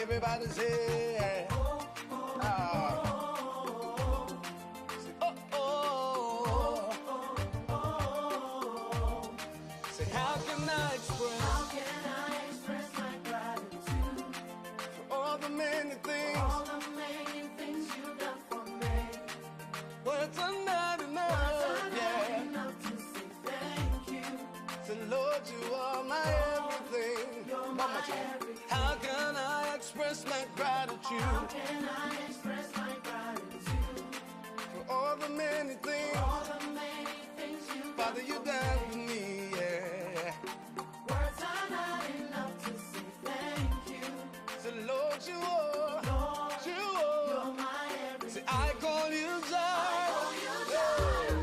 Everybody say, say, how can I express my gratitude for all the many things you've done for me? Words are not enough, to say thank you. So Lord, you are my everything. You're my everything. How can I express my gratitude? How can I express my gratitude for all the many things Father, you done for me, yeah. Words are not enough to say thank you. So Lord, you are, you're my everything. Say, I call you Jireh.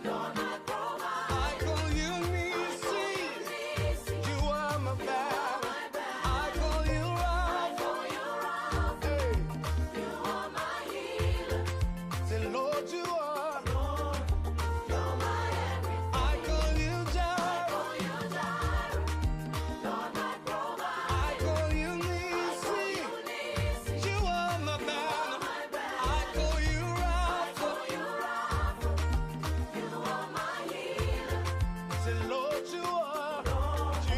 Lord, my provider. I call you Eunice. You are my battle. I call you Rapha. Hey. You are my healer. Say, Lord, you are. You're my everything. I call you Jireh. Lord, my provider. I call you Eunice. You are my battle. I call you Rapha. You are my healer. Say, Lord, you are. You're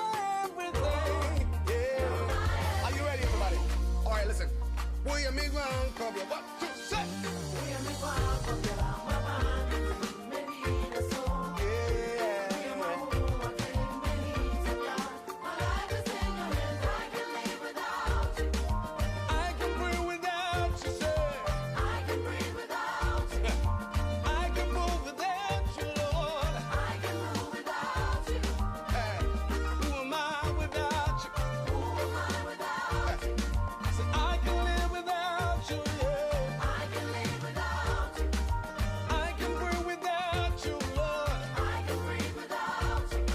my everything. Are you ready, everybody? All right, listen. Voy a mi gran cobra. What to say? I can breathe without you, say. I can breathe without you. I can move without you, Lord. I can move without you. Who am I without you? Who am I without you? Say, I can live without you, yeah. I can live without you. I can breathe without you, Lord. I can breathe without you.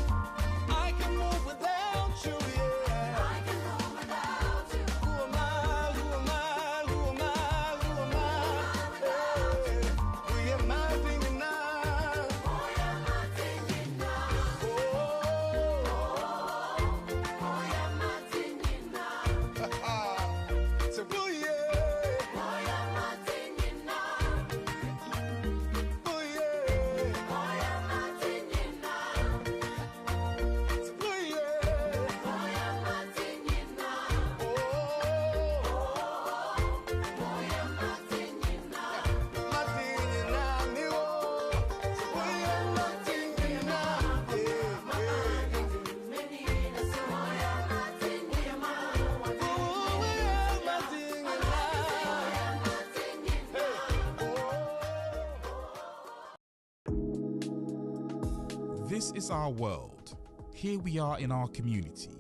I can move without you, yeah. I can move without you. Who am I? Who am I? Who am I? Who am I? We are my thing now. So, oh yeah. Oh yeah. So, oh This is our world. Here we are in our community.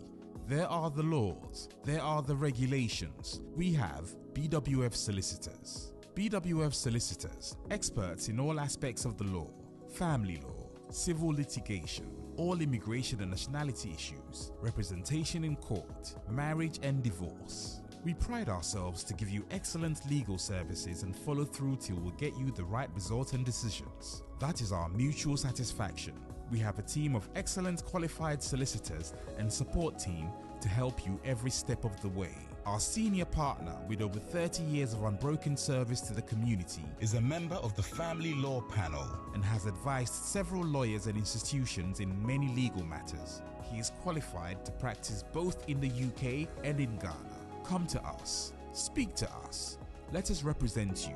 There are the laws. There are the regulations. We have BWF Solicitors. BWF Solicitors, experts in all aspects of the law, family law, civil litigation, all immigration and nationality issues, representation in court, marriage and divorce. We pride ourselves to give you excellent legal services and follow through till we get you the right result and decisions. That is our mutual satisfaction. We have a team of excellent qualified solicitors and support team to help you every step of the way. Our senior partner, with over 30 years of unbroken service to the community, is a member of the Family Law Panel and has advised several lawyers and institutions in many legal matters. He is qualified to practice both in the UK and in Ghana. Come to us. Speak to us. Let us represent you.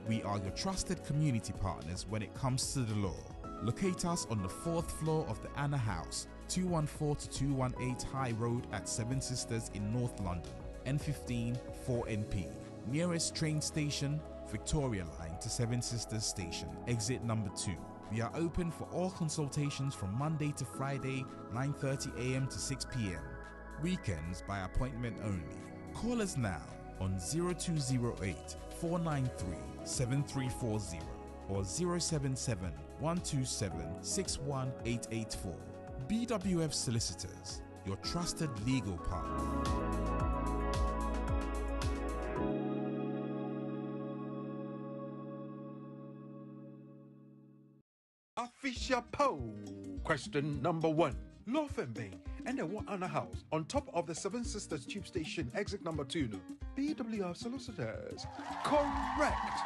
We are your trusted community partners when it comes to the law. Locate us on the 4th floor of the Anna House, 214 to 218 High Road at Seven Sisters in North London, N15 4NP. Nearest train station, Victoria Line to Seven Sisters Station, exit number 2. We are open for all consultations from Monday to Friday, 9:30 a.m. to 6 p.m. Weekends by appointment only. Call us now on 0208 493 7340 or 077 127 61884. BWF Solicitors, your trusted legal partner. Official poll. Question number 1. Law firm Bay and the one Anna House on top of the Seven Sisters Tube Station, exit number 2. No. BWF Solicitors. Correct.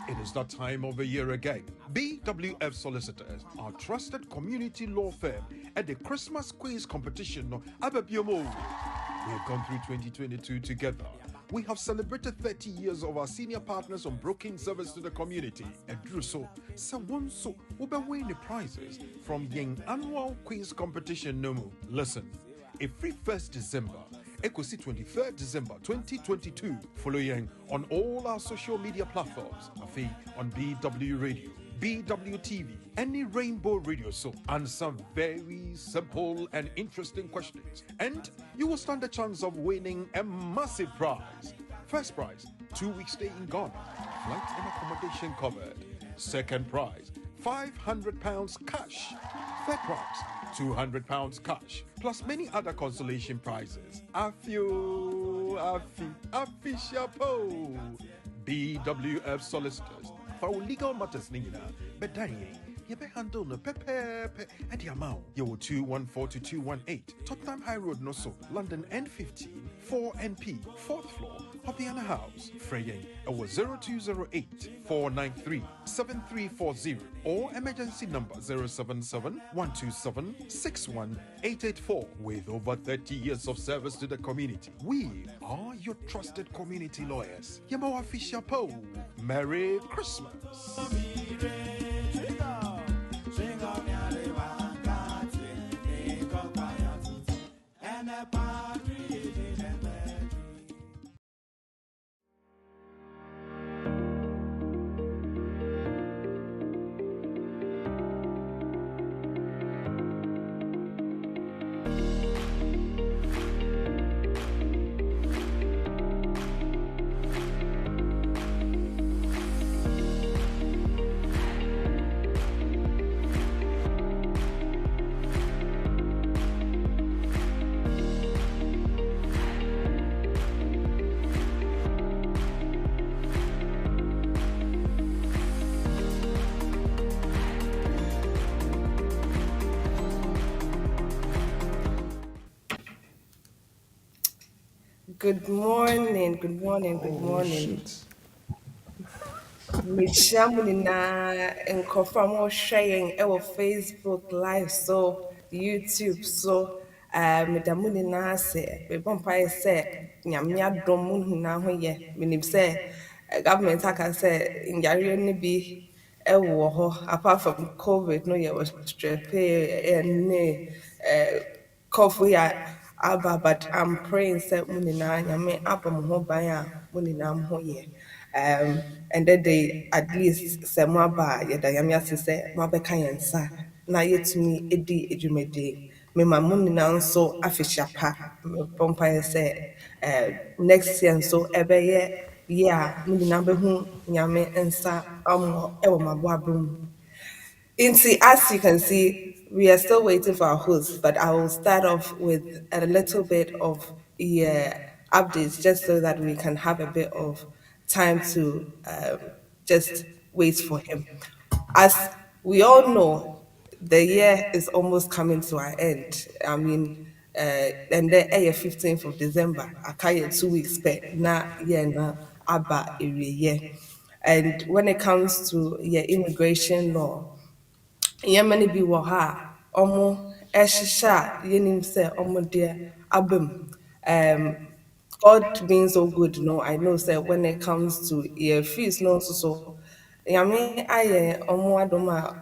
It is that time of the year again. BWF Solicitors, our trusted community law firm at the Christmas quiz competition. No, Ababiomo. We have gone through 2022 together. We have celebrated 30 years of our senior partners on broking service to the community. And do so, someone so will be winning the prizes from Yang annual quiz competition. No, listen, every 1st December, Equity 23rd December 2022, following on all our social media platforms, Afi on BW Radio, BWTV, any rainbow radio show, and some very simple and interesting questions. And you will stand a chance of winning a massive prize. First prize, 2-week stay in Ghana, flight and accommodation covered. Second prize, £500 cash. Third prize, £200 cash, plus many other consolation prizes. Chapeau. BWF Solicitors. For legal matters, but you be handle no pepe at the amount. You 214 to 218 Tottenham High Road, no so London N15 4NP, 4th floor of the Anna House. Freying was 0208 493 7340 or emergency number 077 127 61884. With over 30 years of service to the community, we are your trusted community lawyers. Yamo Official Poe. Merry Christmas. Good morning, good morning, good morning. Mehyia mo nyinaa nkɔfo a wɔrehwɛ yɛn ɛwɔ Facebook live so YouTube so meda mo nyinaa ase mebɔ mpaeɛ sɛ nyame adom mo nyinaa ho yɛ menim sɛ government aka sɛ nyareɛ no bi ɛwɔ hɔ apart from COVID no yɛwɔ strepee ne cough yɛ aba but I'm praying sɛ mo nyinaa nyame abɔ mo ho ban a mo nyinaa mo ho yɛ. And then they at least say mwaba yada yami ase say mwabeka yensa na yetumi edi edwumedi me mamuni na nso afishapa me pompa say next year nso ebeye year muni na behu nyame nsa ewo mabo abum. As you can see, we are still waiting for our host, but I will start off with a little bit of updates just so that we can have a bit of time to just wait for him. As we all know, the year is almost coming to an end. I mean, and then 15th of December, I carry 2 weeks pay na yeah na aba area. And when it comes to yeah immigration law, nneɛma no bi wɔ hɔ a ɛhyehyɛ a yɛnim sɛ deɛ aba mu. God being so good, no, I know say when it comes to yeah fees no so nyame ayɛ adom a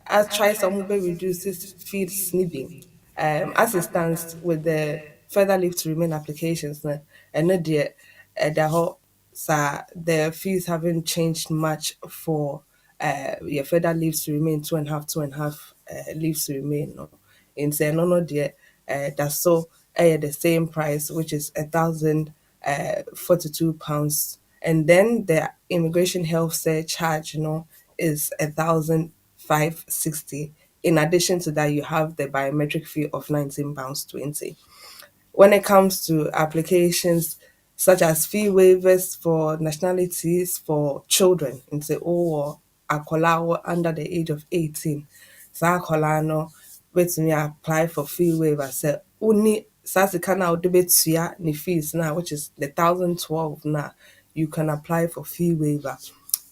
I try some way reduce this fees nibi. As it stands with the further leave to remain applications, and no dear the whole the fees haven't changed much for your further leaves to remain 2.5 leaves to remain. No, in say no dear that's so the same price, which is £1,042, and then the immigration health surcharge, is £1,560. In addition to that, you have the biometric fee of £19.20. When it comes to applications such as fee waivers for nationalities for children, into or akwalaa under the age of 18, saa akwalaa no betumi apply for fee waiver sɛ woni saa sika no a wode betua ne fees na, which is the 1,012 na, you can apply for fee waiver.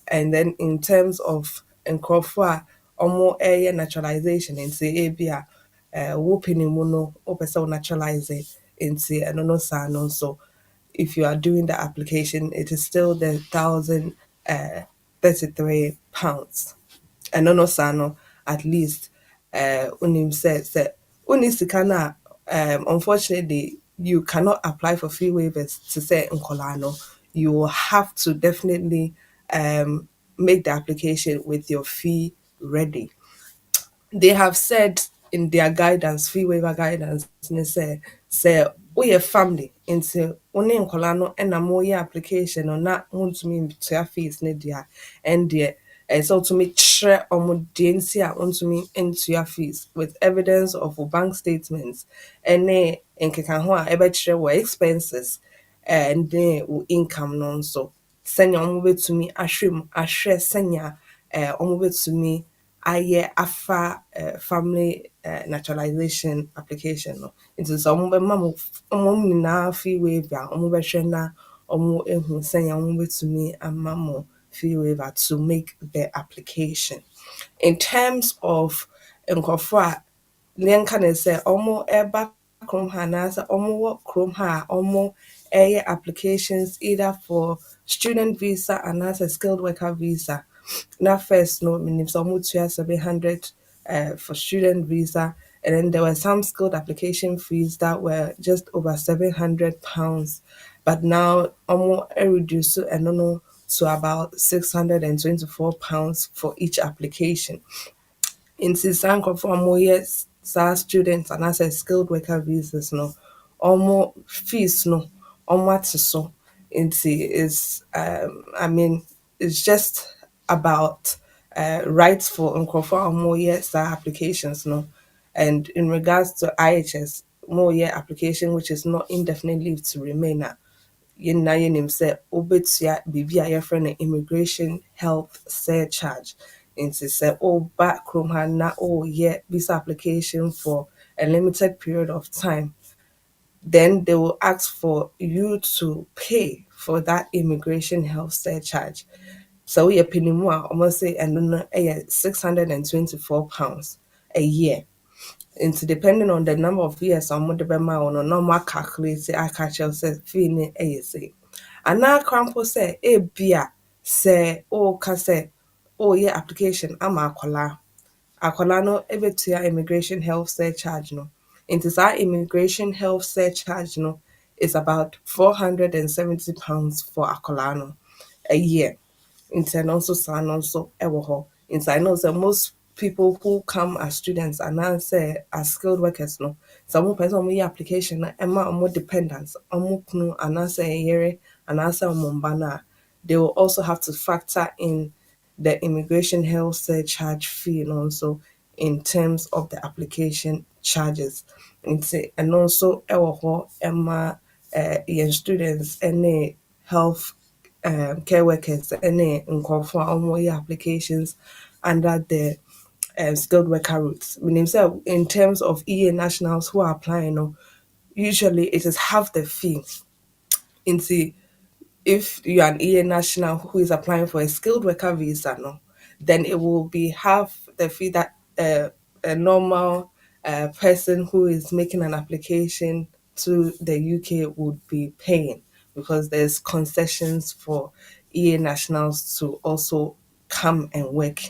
And then in terms of nkurɔfoɔ a ɛyɛ naturalization, nti ebi a wopɛ mu no wopɛ sɛ wo naturalize nti ɛno no saa no nso, if you are doing the application, it is still the £1,033. Ɛno no saa no, at least wonim sɛ wonni sika no a, unfortunately you cannot apply for fee waivers to say nkɔlaa no. You will have to definitely make the application with your fee ready. They have said in their guidance, fee waiver guidance, say we a family into one nkwalaa and a more application or not want me to fees ne dia and dear so to me share or DNC want me into your fees with evidence of bank statements and ne and kekanwa ebe share were expenses and then income non so send your to me ashrim ashre senya to me ayɛ afa family naturalization application no, nti sɛ ɔmo bɛma mo ɔmo nyinaa fee waiver a ɔmo bɛhwɛ na ɔmo ehu sɛnea ɔmo bɛtumi ama mo fee waiver to make the application. In terms of nkurɔfoɔ a yɛnka ne sɛ ɔmo ɛba kurom ha anaasɛ ɔmo wɔ kurom ha a ɔmo ɛyɛ applications either for student visa anaasɛ skilled worker visa. Now first, no, meaning some would 700 for student visa, and then there were some skilled application fees that were just over £700, but now almost reduced and no to about £624 for each application. In saa nkurɔfoɔ a wɔyɛ saa students and as a skilled worker visas no, wɔn fees no ate so nti is I mean it's just about rights for nkurɔfoɔ a wɔyɛ saa applications no. And in regards to IHS, wɔyɛ application which is not indefinite leave to remain a, yɛn nyinaa yɛnim sɛ wobɛtua biribi a yɛfrɛ no immigration health surcharge. Nti sɛ woba kurom ha na woyɛ visa application for a limited period of time, then they will ask for you to pay for that immigration health surcharge. So we are paying more, almost say, and then £624 a year. And depending on the number of years, I'm going to on a normal calculate. I catch yourself feeling say. And now, Crampo say, bia say, oh, can say, oh, yeah, application, I'm a akwala no ebetua immigration health surcharge no. Into our immigration health surcharge no is about £470 for akwala no a year. Nti ɛno nso saa no nso ɛwɔ hɔ. Nti I know that most people who come as students and now say as skilled workers no, some person ɔmo yɛ application na ɛma ɔmo dependents ɔmo kunu anaasɛ yere anaasɛ ɔmo mba no a, they will also have to factor in the immigration health surcharge fee and also in terms of the application charges. Nti ɛno nso ɛwɔ hɔ ɛma yɛn students ɛne health care workers and nkurɔfoɔ a wɔyɛ applications under the skilled worker routes. Meaning, so in terms of EA nationals who are applying, no, usually it is half the fee. Into if you're an EA national who is applying for a skilled worker visa, no, then it will be half the fee that a normal person who is making an application to the UK would be paying, because there's concessions for EA nationals to also come and work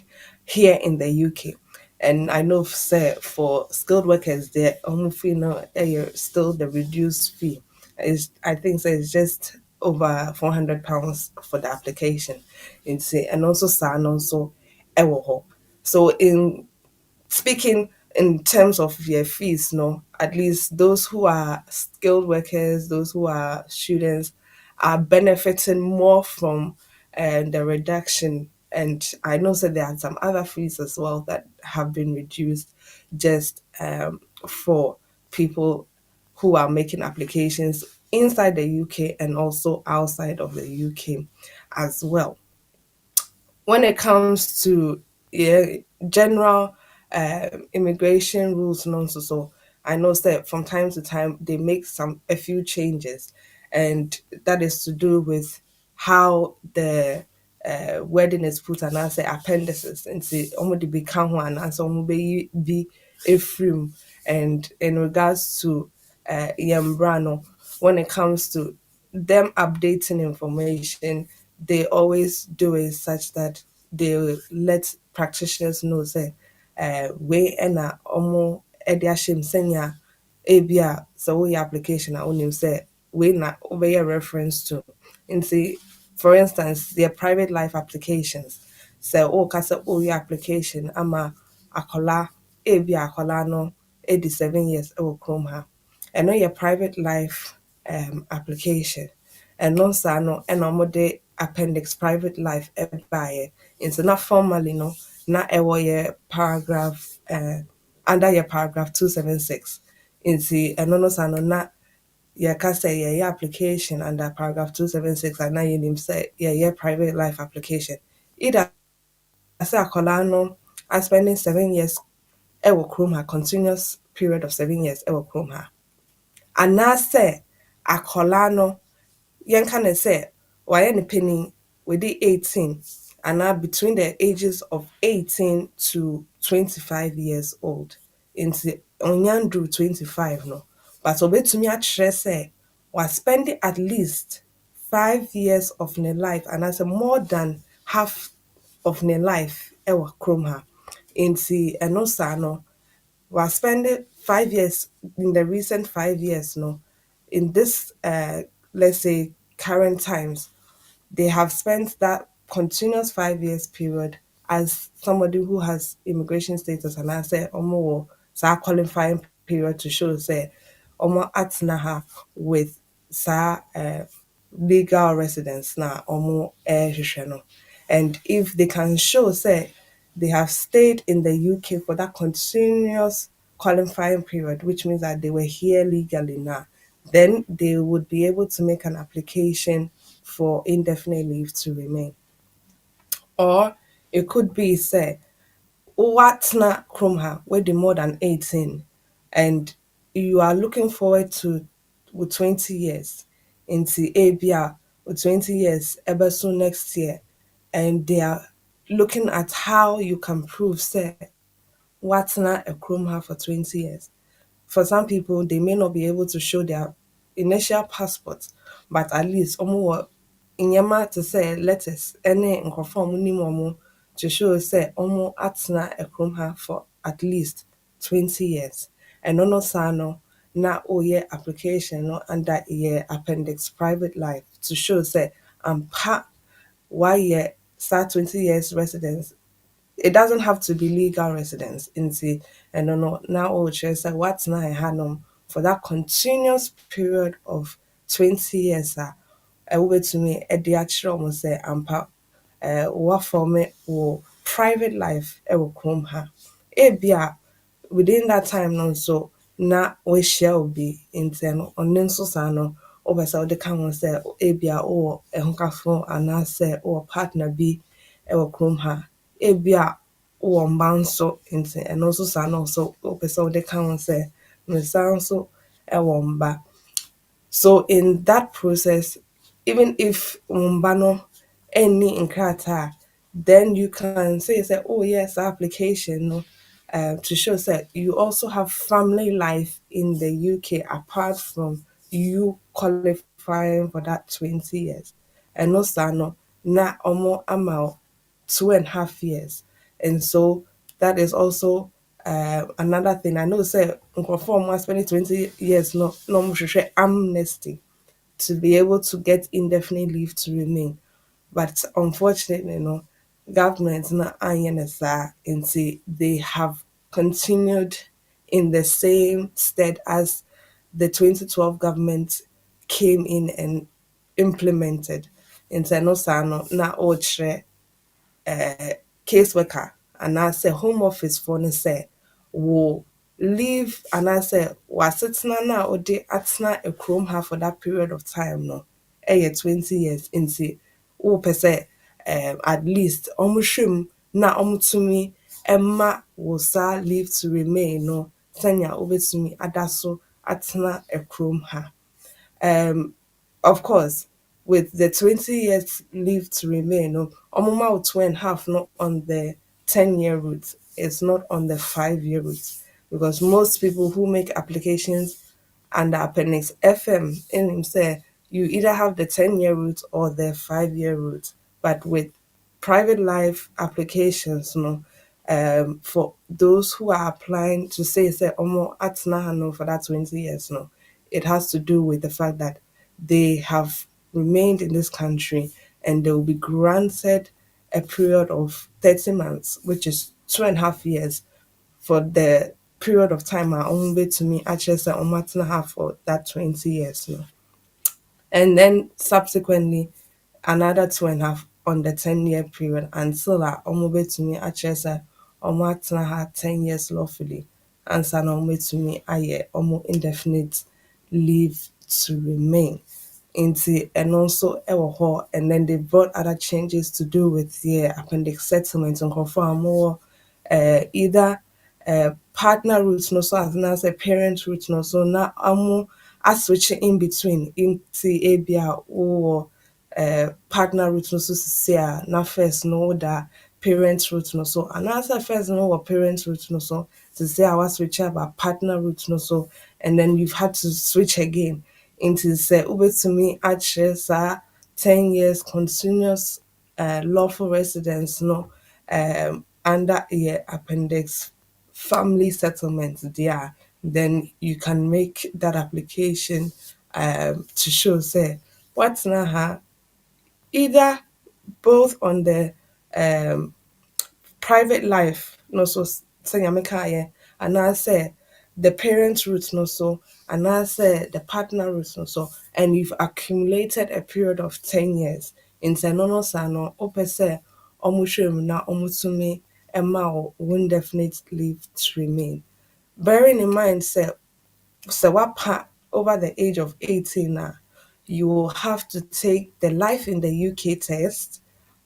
here in the UK. And I know say for skilled workers, the fee no still the reduced fee. Is I think so it's just over £400 for the application. And also SAN also ewo. So in speaking in terms of their fees, no, at least those who are skilled workers, those who are students, are benefiting more from the reduction. And I know that there are some other fees as well that have been reduced just for people who are making applications inside the UK and also outside of the UK as well. When it comes to, yeah, general immigration rules and also, so I know that from time to time they make a few changes, and that is to do with how the wedding is put, and I say appendices and say almost become one and so be a film. And in regards to Yambrano, when it comes to them updating information, they always do it such that they will let practitioners know say we na omo edi ashim senya ebia so we application a onim say we na obey reference to in see, for instance, their private life applications. So o kasa o your application ama akola ebia akola no 87 years e wo krom ha, and know your private life application, and non no and de appendix private life by it's not formally no not a paragraph under your paragraph 276 in the and no no not your say your application under paragraph 276, and now you name say your private life application either as a colano I spending 7 years e will chrome her continuous period of 7 years e will chrome her, and now say a colano young can say why any penny with the 18, and now between the ages of 18 to 25 years old into onyan drew 25 no, but obey to me at say was spending at least 5 years of their life, and as a more than half of their life ewa chrome her into and also no was spending 5 years in the recent 5 years no, in this let's say current times, they have spent that continuous 5 years period as somebody who has immigration status, and I say omo sa qualifying period to show say omo atnaha with sa legal residence na omo no. And if they can show say they have stayed in the UK for that continuous qualifying period, which means that they were here legally now, then they would be able to make an application for indefinite leave to remain. Or it could be say Watna Krumha, where the more than 18, and you are looking forward to with 20 years into ABR with 20 years ever soon next year, and they are looking at how you can prove say Watna a Krumha for 20 years. For some people, they may not be able to show their initial passports, but at least inyama to say letters any nkorɔfoɔ a wɔnim to show say atena ɛkurom ha for at least 20 years. And no saa no na ɔyɛ application no under yɛ appendix private life to show say ampa wayɛ saa 20 years residence. It doesn't have to be legal residence into and no now oh say what's na hanum for that continuous period of 20 years to me a diachro almost say ampa what for me or private life will come ha ebia within that time no so na we shall be into no on so sano over so the can say ebia or a hunkafo and I say or partner be will come ha ebia wowɔ mba nso nti ɛno nso saa na ɔso wopɛ sɛ wode ka ho sɛ mesa nso ɛwɔ mba. So in that process, even if umbano any in krata, then you can say, oh yes, application no, to show that you also have family life in the UK apart from you qualifying for that 20 years. And no sano na omo amount 2.5 years. And so that is also another thing. I know say for more spending 20 years no amnesty to be able to get indefinite leave to remain. But unfortunately, government not INSA and say they have continued in the same stead as the 2012 government came in and implemented. Nti no saa no na ɔrekyerɛ caseworker anaasɛ home office for no sɛ wo leave anaasɛ w'asetena no a wode atena kurom ha for that period of time no ɛyɛ 20 years nti wopɛ sɛ at least ɔmo hwɛ mu na ɔmotumi ɛma wo saa leave to remain no sɛnea wobɛtumi ada so atena kurom ha. Of course, with the 20 years leave to remain, no, omuma 2.5 not on the 10-year route. It's not on the 5-year route. Because most people who make applications under Appendix FM in him say you either have the 10-year route or the 5-year route. But with private life applications, no, for those who are applying to say omo atna hano for that 20 years, no, it has to do with the fact that they have remained in this country and they will be granted a period of 30 months, which is 2.5 years for the period of time I only to me actually say half for that 20 years. No? And then subsequently another 2.5 on the 10-year period until I almost to me actually say 10 years lawfully and so to me I almost indefinite leave to remain into and also hall and then they brought other changes to do with the appendix settlements and confirm more either partner routes no so as now say parent routes no so now I switch in between into ABA or partner route no so say na first no that parent route no so and answer first no or parent route no so to say I was switch about partner route no so and then you've had to switch again into say ube to me actually 10 years continuous lawful residence no under a appendix family settlement there, then you can make that application to show say what's now either both on the private life no so sɛnea mekaeɛ anaasɛ the parent route no so anaasɛ the partner route no so and you've accumulated a period of 10 years nti ɛno no saa no wopɛ sɛ ɔmo hwɛ mu na ɔmotumi ɛma wo indefinite leave to remain, bearing in mind say sɛ over the age of 18 now, you will have to take the life in the UK test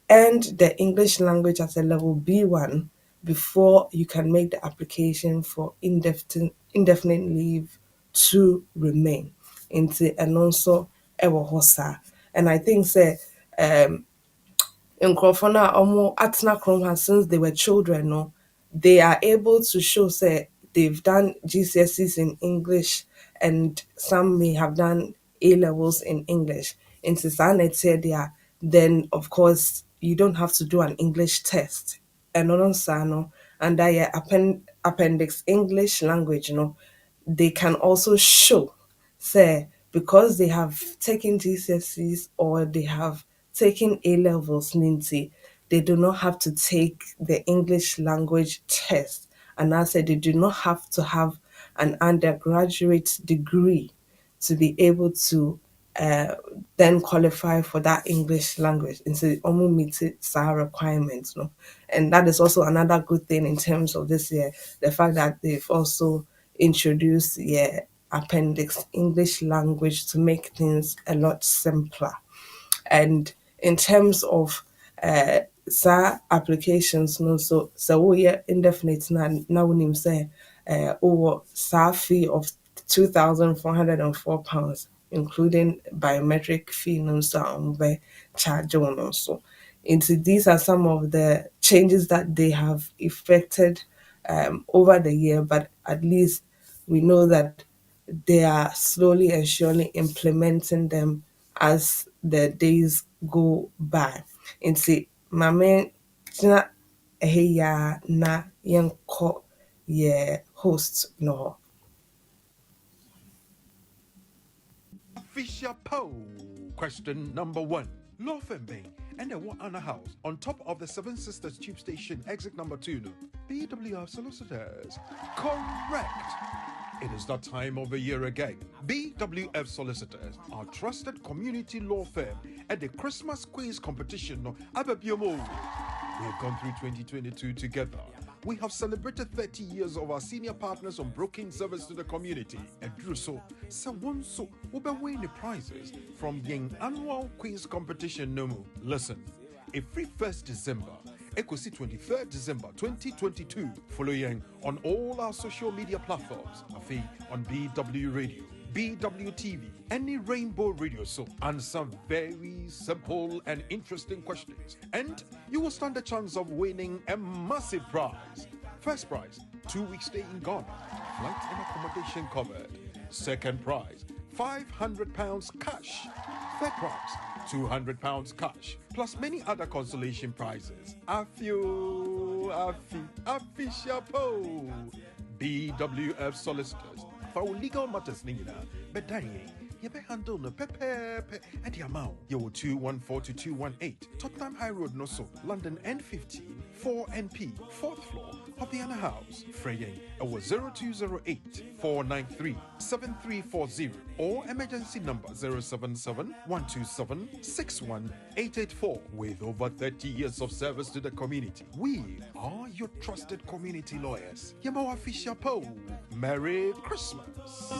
and the English language at a level B1 before you can make the application for indefinite leave to remain into and also ewo hosa. And I think say in Krofona Omo Atna Kromha since they were children, no, they are able to show say they've done GCSEs in English and some may have done A levels in English. In Sanetedia, then of course you don't have to do an English test. And on Sano and I appendix English language, they can also show say because they have taken GCSEs or they have taken A levels, Ninti, they do not have to take the English language test. And I said they do not have to have an undergraduate degree to be able to then qualify for that English language. And so almost meet our requirements, no. And that is also another good thing in terms of this year, the fact that they've also introduced appendix English language to make things a lot simpler. And in terms of sa applications no so woyɛ indefinite na wonim sɛ wowɔ saa fee of £2,404 including biometric fee no nso a ɔmobɛ charge wo no nso. These are some of the changes that they have effected over the year, but at least we know that they are slowly and surely implementing them as the days go by. Mame gyina ɛhɛ ya na yɛnkɔ yɛ host no. Official poll. Question number 1. Lofenbane and the one Anna House on top of the Seven Sisters Tube Station, exit number 2. No. BWF Solicitors. Correct. It is that time of the year again. BWF Solicitors, our trusted community law firm at the Christmas quiz competition. No, Ababiomo. We have gone through 2022 together. We have celebrated 30 years of our senior partners on broking service to the community. And do so, someone so will be winning prizes from the annual quiz competition. No more. Listen, every 1st December, Ecosi 23rd December 2022, following on all our social media platforms, on BW Radio, BWTV, any rainbow radio show, answer very simple and interesting questions, and you will stand a chance of winning a massive prize. First prize, 2 weeks stay in Ghana, flight and accommodation covered. Second prize, £500 cash. Third prize, £200 cash, plus many other consolation prizes. Chapeau. BWF Solicitors. For legal matters, but you be handle no pepe and the amount. You 214 to 218 Tottenham High Road, no so London N15 4NP 4th floor of the Anna House. Freying was 0208 493 7340 or emergency number 077 127 61884. With over 30 years of service to the community, we are your trusted community lawyers. Yamawa Fisher Poe. Merry Christmas.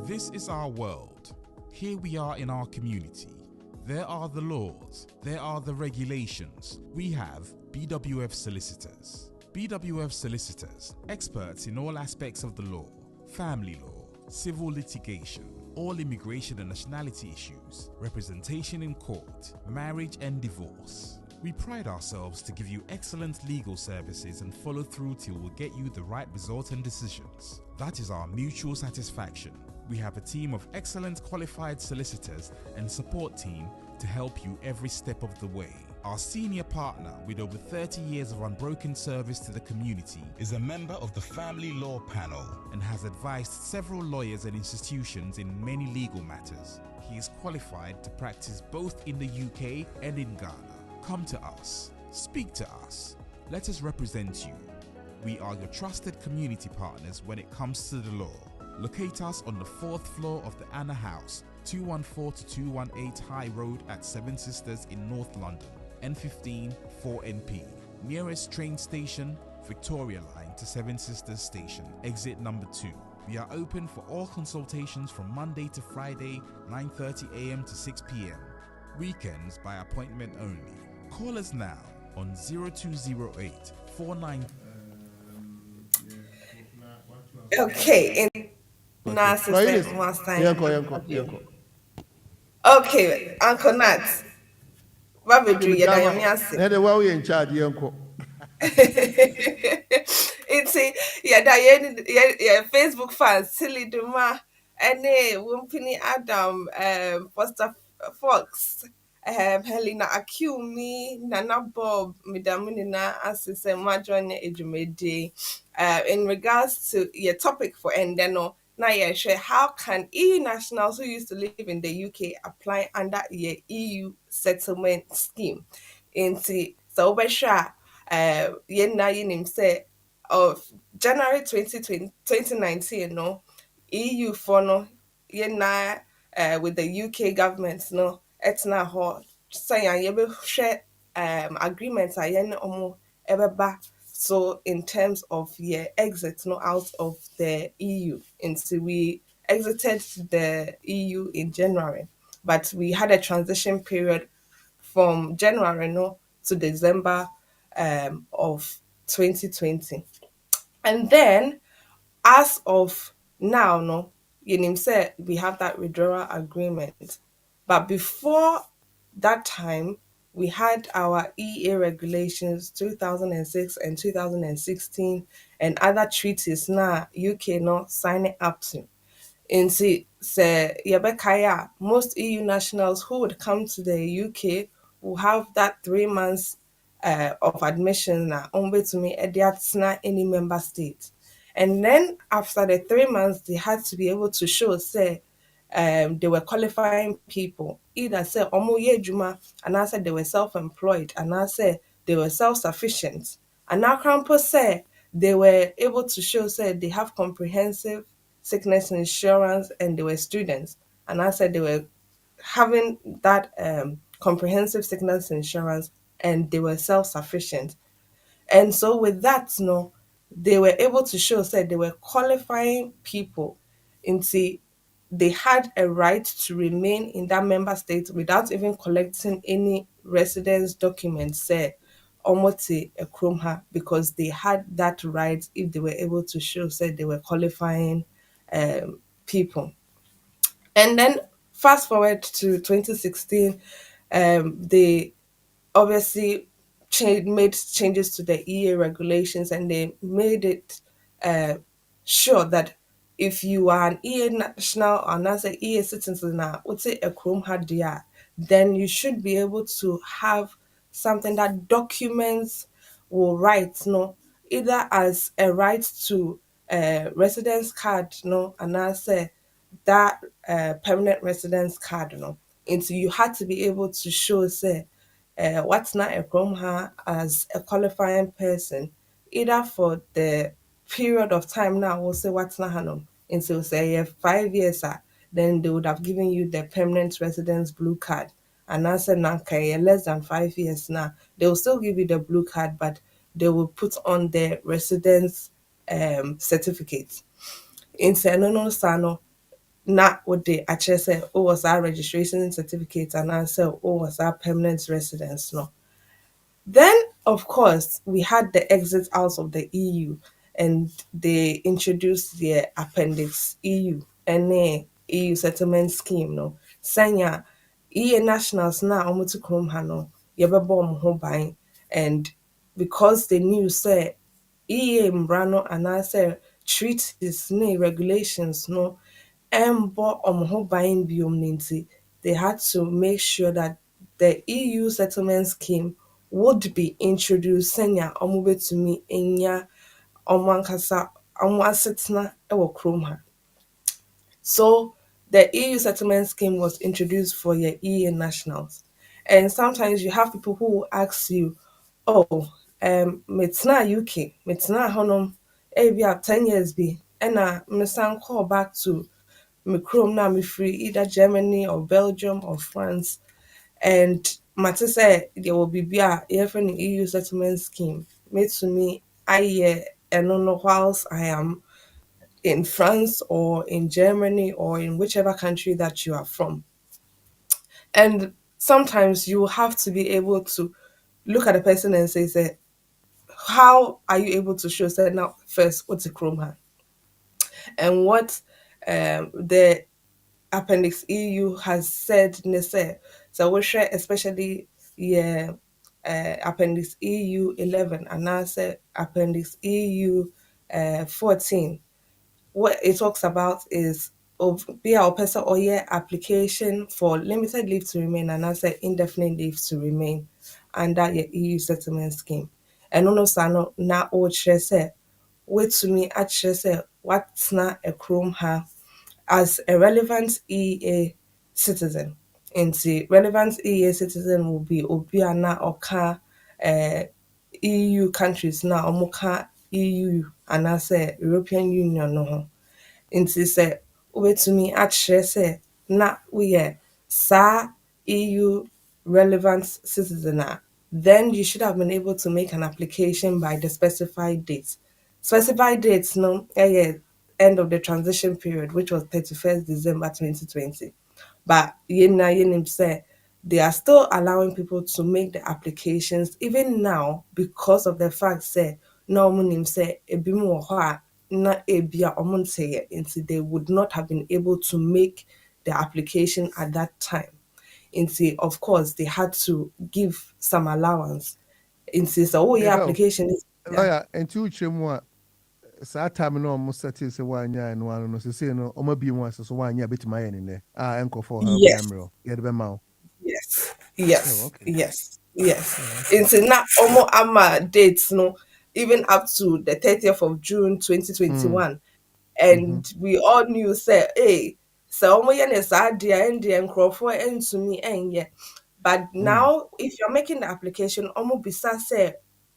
This is our world. Here we are in our community. There are the laws. There are the regulations. We have BWF Solicitors. BWF Solicitors, experts in all aspects of the law, family law, civil litigation, all immigration and nationality issues, representation in court, marriage and divorce. We pride ourselves to give you excellent legal services and follow through till we get you the right result and decisions. That is our mutual satisfaction. We have a team of excellent qualified solicitors and support team to help you every step of the way. Our senior partner with over 30 years of unbroken service to the community is a member of the Family Law Panel and has advised several lawyers and institutions in many legal matters. He is qualified to practice both in the UK and in Ghana. Come to us. Speak to us. Let us represent you. We are your trusted community partners when it comes to the law. Locate us on the 4th floor of the Anna House, 214 to 218 High Road at Seven Sisters in North London, N15 4NP. Nearest train station, Victoria Line to Seven Sisters Station, exit number 2. We are open for all consultations from Monday to Friday, 9:30 a.m. to 6 p.m. Weekends by appointment only. Call us now on 0208 49. Okay, in assistant one time. Okay, Uncle Nat. What would you Now the way we in charge, Yanko. It's yeah, that yeah, Facebook fans silly duma Ene Wumpini Adam, Foster Fox, Helena Akumi, Nana Bob, Midamunina, Assistant Majonia Ejumede. In regards to your topic for Endeno, now yeah, share how can EU nationals who used to live in the UK apply under your EU settlement scheme? Into so Obesha, Yena Yinim say of January 2019, no. EU for no yɛna with the UK government no ɛtena hɔ sɛ yɛbɛhwɛ agreement a yɛne ɔmo ɛbɛba so in terms of your exit no out of the EU until we exited the EU in January, but we had a transition period from January no to December of 2020. And then as of now, no, you said we have that withdrawal agreement. But before that time, we had our EA regulations 2006 and 2016 and other treaties now UK not signing up to. Nti sɛ yɛbɛkae a most EU nationals who would come to the UK will have that 3 months of admission na ɔmbɛtumi ɛde atena any member state. And then after the 3 months, they had to be able to show say they were qualifying people. Either say omo ye juma, and I said they were self-employed, and I said they were self-sufficient. And now Crampo say they were able to show say they have comprehensive sickness insurance and they were students. And I said they were having that comprehensive sickness insurance and they were self-sufficient. And so with that, no, they were able to show said they were qualifying people into they had a right to remain in that member state without even collecting any residence documents say almost a chrome because they had that right if they were able to show said they were qualifying people. And then fast forward to 2016, they obviously made changes to the EA regulations and they made it uh, sure that if you are an EA national or not an EA citizen now, would say a Chrome hard DR, then you should be able to have something that documents will write no either as a right to residence card no and I say that permanent residence card no. And so you had to be able to show say what's not a from her as a qualifying person, either for the period of time now, we'll say what's not hanum. And so say 5 years, then they would have given you the permanent residence blue card. And I said, now, okay, less than 5 years now, they will still give you the blue card, but they will put on the residence certificate. In no Sano, not what they actually say, oh, was our registration certificate, and I said, oh, was our permanent residence, no. Then, of course, we had the exit out of the EU and they introduced the Appendix EU and the EU settlement scheme. No, Sanya EU nationals now almost come hano, yababom ho buying, and because they knew say EU mbrano and I say treaties ne regulations no ɛmbɔ ɔmo ho ban biom ne nti they had to make sure that the EU settlement scheme would be introduced sɛnea ɔmo betumi enya ɔmo ankasa ɔmo asetena ɛwɔ kurom ha. So the EU settlement scheme was introduced for your EU nationals. And sometimes you have people who will ask you, oh, metena UK, metena honom, be 10 years be, and I san call back to me chrome now me free either Germany or Belgium or France. And Mate say there will be an EU settlement scheme made to me I don't know whilst I am in France or in Germany or in whichever country that you are from. And sometimes you have to be able to look at a person and say, how are you able to show say now first what's a chrome hand and what the Appendix EU has said say so we share especially yeah Appendix EU 11 and now say Appendix EU 14. What it talks about is be our person or yeah application for limited leave to remain and I say indefinite leave to remain under your EU settlement scheme. And no sano na o say wait to me at say what's not a chrome ha as a relevant EA citizen. And the relevant EA citizen will be Obiana Oka EU countries now Omuka EU and I say European Union no ho. Nti sɛ wobɛtumi akyerɛ sɛ na woyɛ saa EU relevant citizen a, then you should have been able to make an application by the specified date. Specified dates no ɛyɛ end of the transition period, which was 31st December 2020. But yɛnim sɛ they are still allowing people to make the applications even now because of the fact say na ɔmo nim sɛ ebinom wɔ hɔ a na ebia ɔmo nteyɛ nti they would not have been able to make the application at that time. Nti of course they had to give some allowance. Nti sɛ woyɛ Mabel, application lawyer, nti wokyerɛ mu a saa time no ɔmo settle sɛ woanyɛ no ano no sesei no ɔma bi mu ase so woanyɛ a bɛtumi ayɛ ne nnɛ a ɛnkɔfɔ ha obi yes. ammerɛ yɛde bɛma wo. Yes, yes, Oh, okay. yes. Into now almost ama dates no, even up to the 30th of June 2021. And we all knew say, hey, so almost yen is idea and the Crawford and to me and yeah. But now if you're making the application, almost bisa say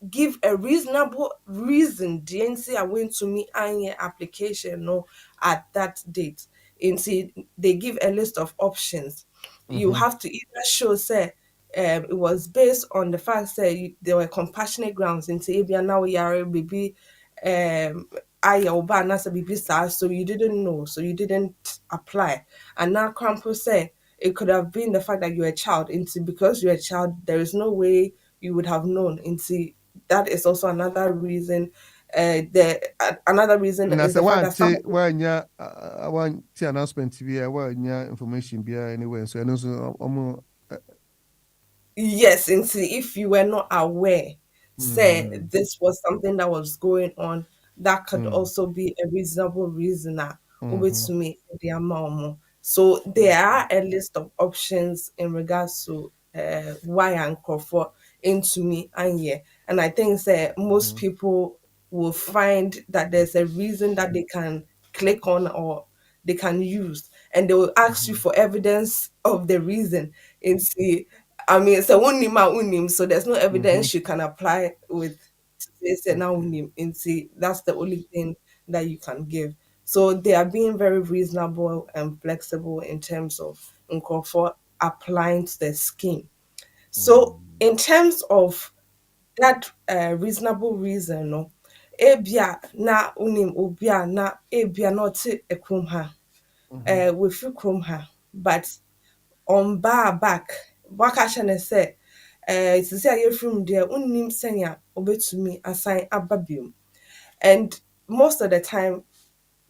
give a reasonable reason DNC are going to me and your application no at that date. Into they give a list of options. You have to either show say it was based on the fact that there were compassionate grounds into Abia now we are baby aya oba nasa baby so you didn't know, so you didn't apply. And now Crampo say it could have been the fact that you're a child into because you're a child, there is no way you would have known into that is also another reason. Another reason Na is sɛ the fact that some woante announcement bi a woanya information biara anywhere so ɛno nso ɔmo yes, and see if you were not aware, say this was something that was going on, that could also be a reasonable reason to me the amount. So there are a list of options in regards to why and for into me and yeah. And I think say most people will find that there's a reason that they can click on or they can use and they will ask you for evidence of the reason and see I mean, so unim, so there's no evidence you can apply with to say now unim. And see, that's the only thing that you can give. So they are being very reasonable and flexible in terms of for applying to the scheme. So in terms of that reasonable reason, no, ebia na unim obia na ebia not a krum ha, we feel krum ha, but on bar back waka ne sɛ sisi a yɛfiri deɛ wonnim sɛnea obetumi asan aba biom. And most of the time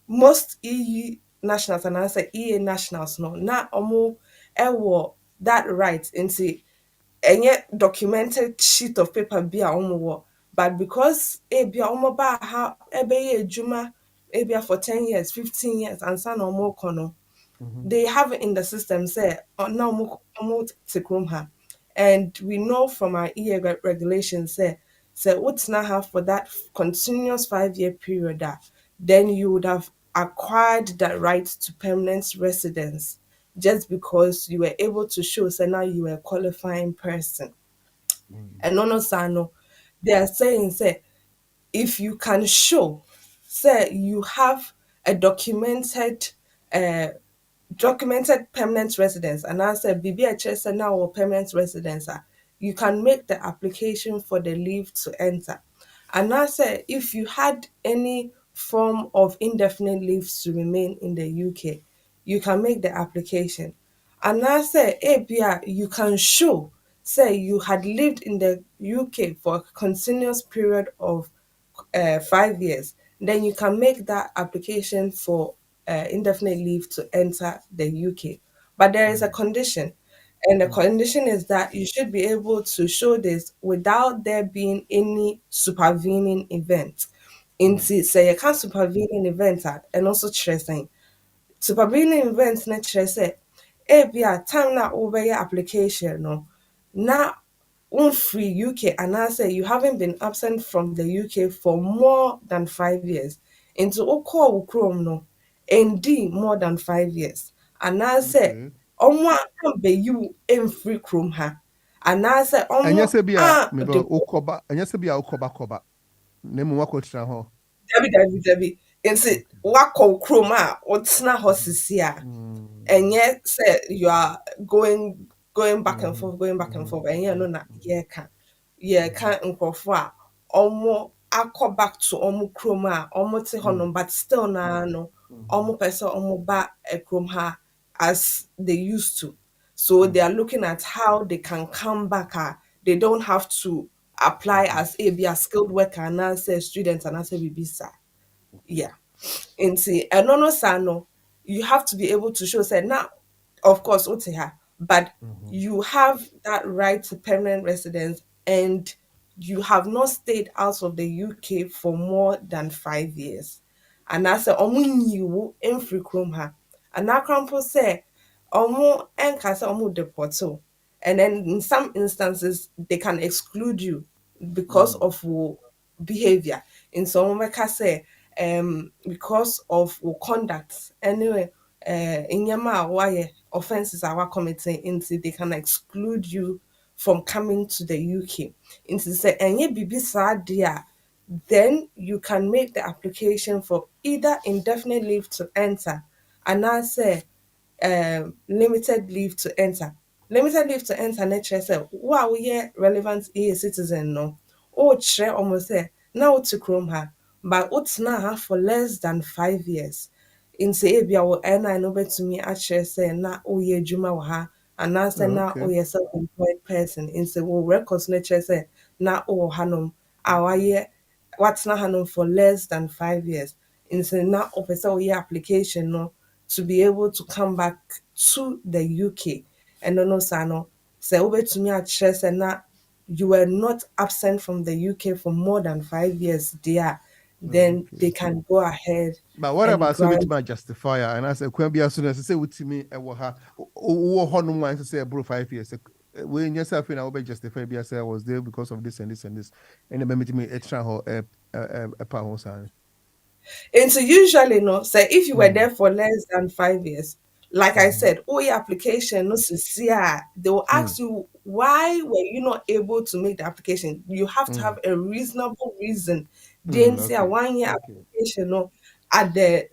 most EU nationals and I say EA nationals no na ɔmo ɛwɔ that right nti ɛnyɛ documented sheet of paper bi a ɔmo wɔ but because ebi a ɔmo ba ha ɛbɛyɛ adwuma ebi for 10 years 15 years ansa na ɔmo kɔ no they have it in the system say now and we know from our EA regulations say what's not have for that continuous 5-year period then you would have acquired that right to permanent residence just because you were able to show say now you were a qualifying person. And no sano they are saying say if you can show say you have a documented permanent residence and I said BBHS now or permanent residence, you can make the application for the leave to enter. And I said if you had any form of indefinite leave to remain in the UK, you can make the application. And I said, ABR, you can show, say you had lived in the UK for a continuous period of 5 years, then you can make that application for indefinite leave to enter the UK. But there is a condition, and the condition is that you should be able to show this without there being any supervening event. Say you can't supervening event and also stressing supervening event na kyerɛ sɛ ebia time na wobɛyɛ application no na free UK anaasɛ you haven't been absent from the UK for more than 5 years into wokɔɔ wo kurom no ɛndi more than 5 years anaasɛ Okay. ɔmo ambɛyi wo ɛmfiri kurom ha anaasɛ ɔmo Ɛnyɛ sɛ bi a a mebɛ de wokɔba ɛnyɛ sɛ bi a wokɔba na mmom wakɔtena hɔ. dabi nti wakɔ wo kurom a wotena hɔ sisi a ɛnyɛ sɛ you are going back and forth ɛnyɛ no na yɛka nkurɔfo a ɔmo akɔ back to ɔmo kurom a ɔmo te hɔnom but still na no ɔmo pɛ sɛ ɔmo ba kurom ha as they used to, so they are looking at how they can come back they don't have to apply as a skilled worker anaasɛ student anaasɛ biribi saa. Yeah. Nti ɛno no saa no you have to be able to show say now of course wote ha but you have that right to permanent residence and you have not stayed out of the UK for more than 5 years. And I say omo nyiwo emfiri krom ha. And I crampo say omo enka say omo deporto. And then in some instances they can exclude you because of your behavior. In some say because of your conduct anyway in yama why offenses are committing into they can exclude you from coming to the UK into say any bibi dia then you can make the application for either indefinite leave to enter and I say limited leave to enter. Limited leave to enter na kyerɛ sɛ wo a woyɛ relevant EU citizen no wokyerɛ ɔmo sɛ na wote kurom ha but wotena ha for less than 5 years nti ebia wo NI no bɛtumi akyerɛ sɛ na woyɛ adwuma wɔ ha anaasɛ na Okay. woyɛ self-employed person nti wo records no kyerɛ sɛ na wowɔ hanom a watena hanom for less than 5 years nti na wopɛ sɛ woyɛ application no to be able to come back to the UK. And no sano say wobetumi akyerɛ sɛ na you were not absent from the UK for more than 5 years there, then they can go ahead But what and about so grant. with my justifier? And I said, "Can be as soon as I say with me, I will have no one to say bro 5 years. When yourself in I will be justified. Be I say I was there because of this and this and this, and then meet me extra a pound sign. And so usually no say if you were there for less than 5 years, like I said, your application no sincere, they will ask you why were you not able to make the application. You have to have a reasonable reason. Then say a Okay. 1 year application no at the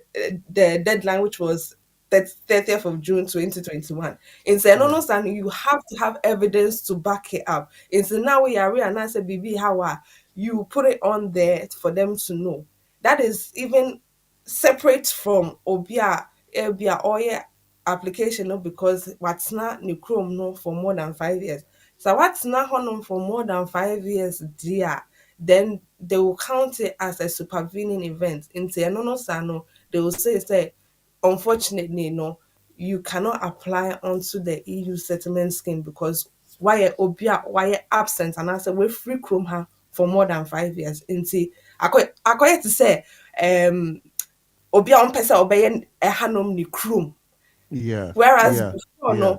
deadline which was 30th of June 2021. In say no understand you have to have evidence to back it up. In say now we are and I say BB how you put it on there for them to know. That is even separate from obia oye application no because what's not new chrome no for more than 5 years. So what's not honum for more than 5 years dear, then they will count it as a supervening event. Into no sano, they will say unfortunately no, you cannot apply onto the EU settlement scheme because why absent and I said we're free chrome ha for more than 5 years. Into I to say obi a ɔmpɛ sɛ ɔbɛyɛ ɛhanom ne kurom Yeah. whereas Yeah. before Yeah. no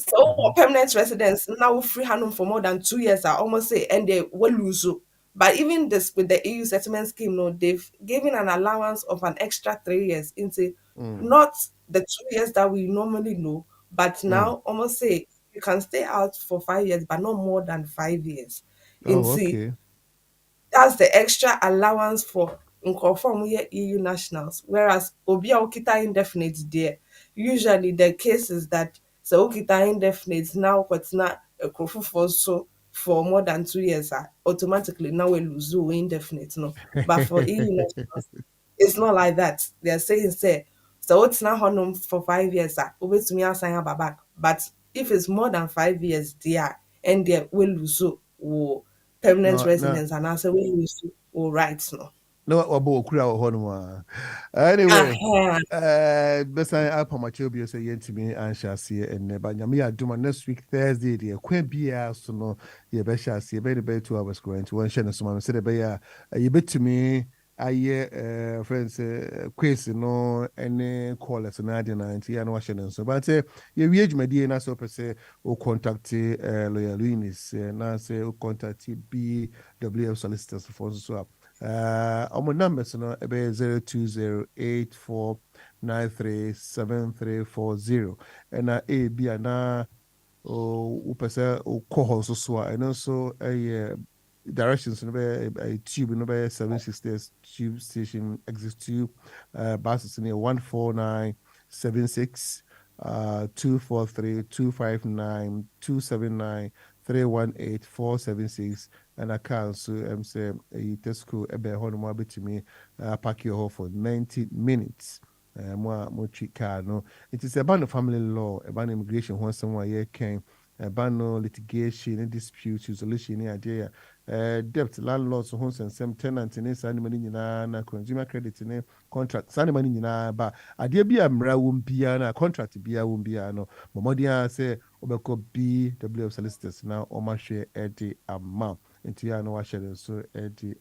sɛ wowɔ permanent residence na wofiri hanom for more than 2 years are almost say and they will lose you. But even this with the EU settlement scheme no they've given an allowance of an extra 3 years into not the 2 years that we normally know but now almost say you can stay out for 5 years but not more than 5 years Oh, into okay. that's the extra allowance for nkorɔfo EU nationals. Whereas obi a okita indefinite there, usually the case is that so okita indefinite now what's not a for so for more than 2 years automatically now we lose indefinite no. But for EU nationals, it's not like that. They're saying say so it's not honum for 5 years obetumi asan aba back. But if it's more than 5 years there and they will lose permanent No, no. residence and answer we use all rights no. No, wabo okura wɔ hɔ no anyway, Aha. besan apamakyɛ bi sɛ yɛntumi anhyɛ aseɛ ɛnnɛ ba nyame yɛ adom a next week Thursday deɛ kwan biara so no yɛbɛhyɛ aseɛ bɛyɛ 2 hours kora nti wɔnhyɛ no soma no sɛdeɛ ɛbɛyɛ a yɛbɛtumi ayɛ friends quiz no ɛne callers no ade na nti yɛ no wahyɛ no nso but yɛwie dwumadie na sɛ wopɛ sɛ wo contact lawyer Eunice na sɛ wo contact BWF Solicitors foɔ nso so a ɔmo numbers no ɛbɛyɛ 0208493740 ɛna ebi a na wopɛ sɛ wokɔ hɔ nso so a ɛno nso ɛyɛ directions no bɛyɛ tube no bɛyɛ 760 tube station exit 2 buses no yɛ 14976 243 259 279 318 476 ɛna car nso sɛ ɛyi tesco ɛbɛn hɔ no mu abɛtumi apake hɔ for 90 minutes mo a motwi car no nti sɛ ɛba no family law ɛba no immigration ho asɛm a yɛkɛn ɛba no litigation ne dispute resolution ne adeɛ a debt landlords ho nsɛnsɛm tenant ne saa nneɛma no nyinaa na consumer credit ne contract saa nneɛma no nyinaa ba adeɛ bi a mmara wɔ biara na contract biara wɔ biara no mmɔmmɔden a sɛ wobɛkɔ BWF Solicitors na ɔmahwɛ ɛde ama nti a na wahyɛ no nso ɛde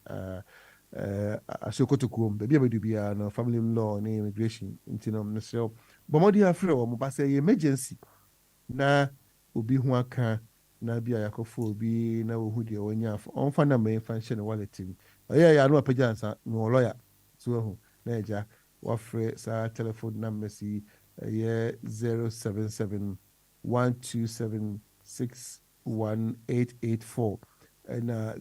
ahyɛ baabi a bɛdu biara no family law ne immigration nti no mesrɛ bɔ mmɔden afrɛ wɔ mo ba sɛ ɛyɛ emergency na obi ho aka na bi a yakɔfo obi na wohu deɛ wɔnya afɔ ɔmfa na mɛ mfa nhyɛ ne wallet mu ɔyɛ yɛ ano apagya nsa no lawyer so ahu na agya wafrɛ saa telephone number si ɛyɛ 077 127 61884 ɛna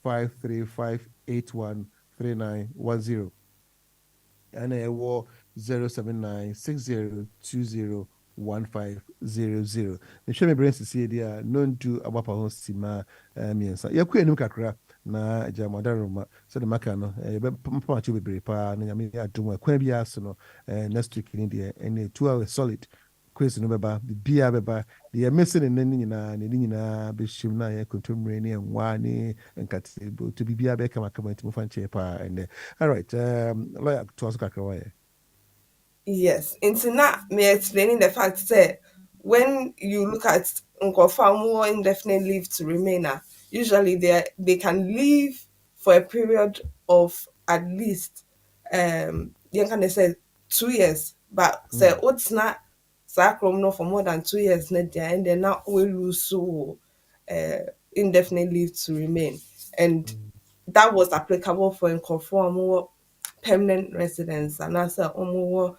07535813910 ɛna ɛwɔ 07960201500 mehwɛ me berɛ nsisie deɛ a nontu abapa ho sima mmiɛnsa yɛkɔ anim kakra na agya mɔdaroma sɛde maka no yɛbɛmpamakyew bebree paa na nyame adom a kwan biara so no next week ni deɛ ɛne 2 hours solid quiz no bɛba biribiaa bɛba deɛ yɛmɛsɛ ne nani nyinaa n'ani nyinaa bɛhyɛm na yɛ kontommerɛ ne ɛnwa ne nkateboto biribiaa bɛkamakama nti mofa nkyɛɛ paa ɛnɛ alright lawyer toa so kakra wayɛ. Yes, into not me explaining the fact that when you look at more indefinite leave to remain, usually they can leave for a period of at least you can say 2 years, but say what's not sacrum no for more than 2 years, and they're not will lose so indefinite leave to remain, and that was applicable for more permanent residence and also more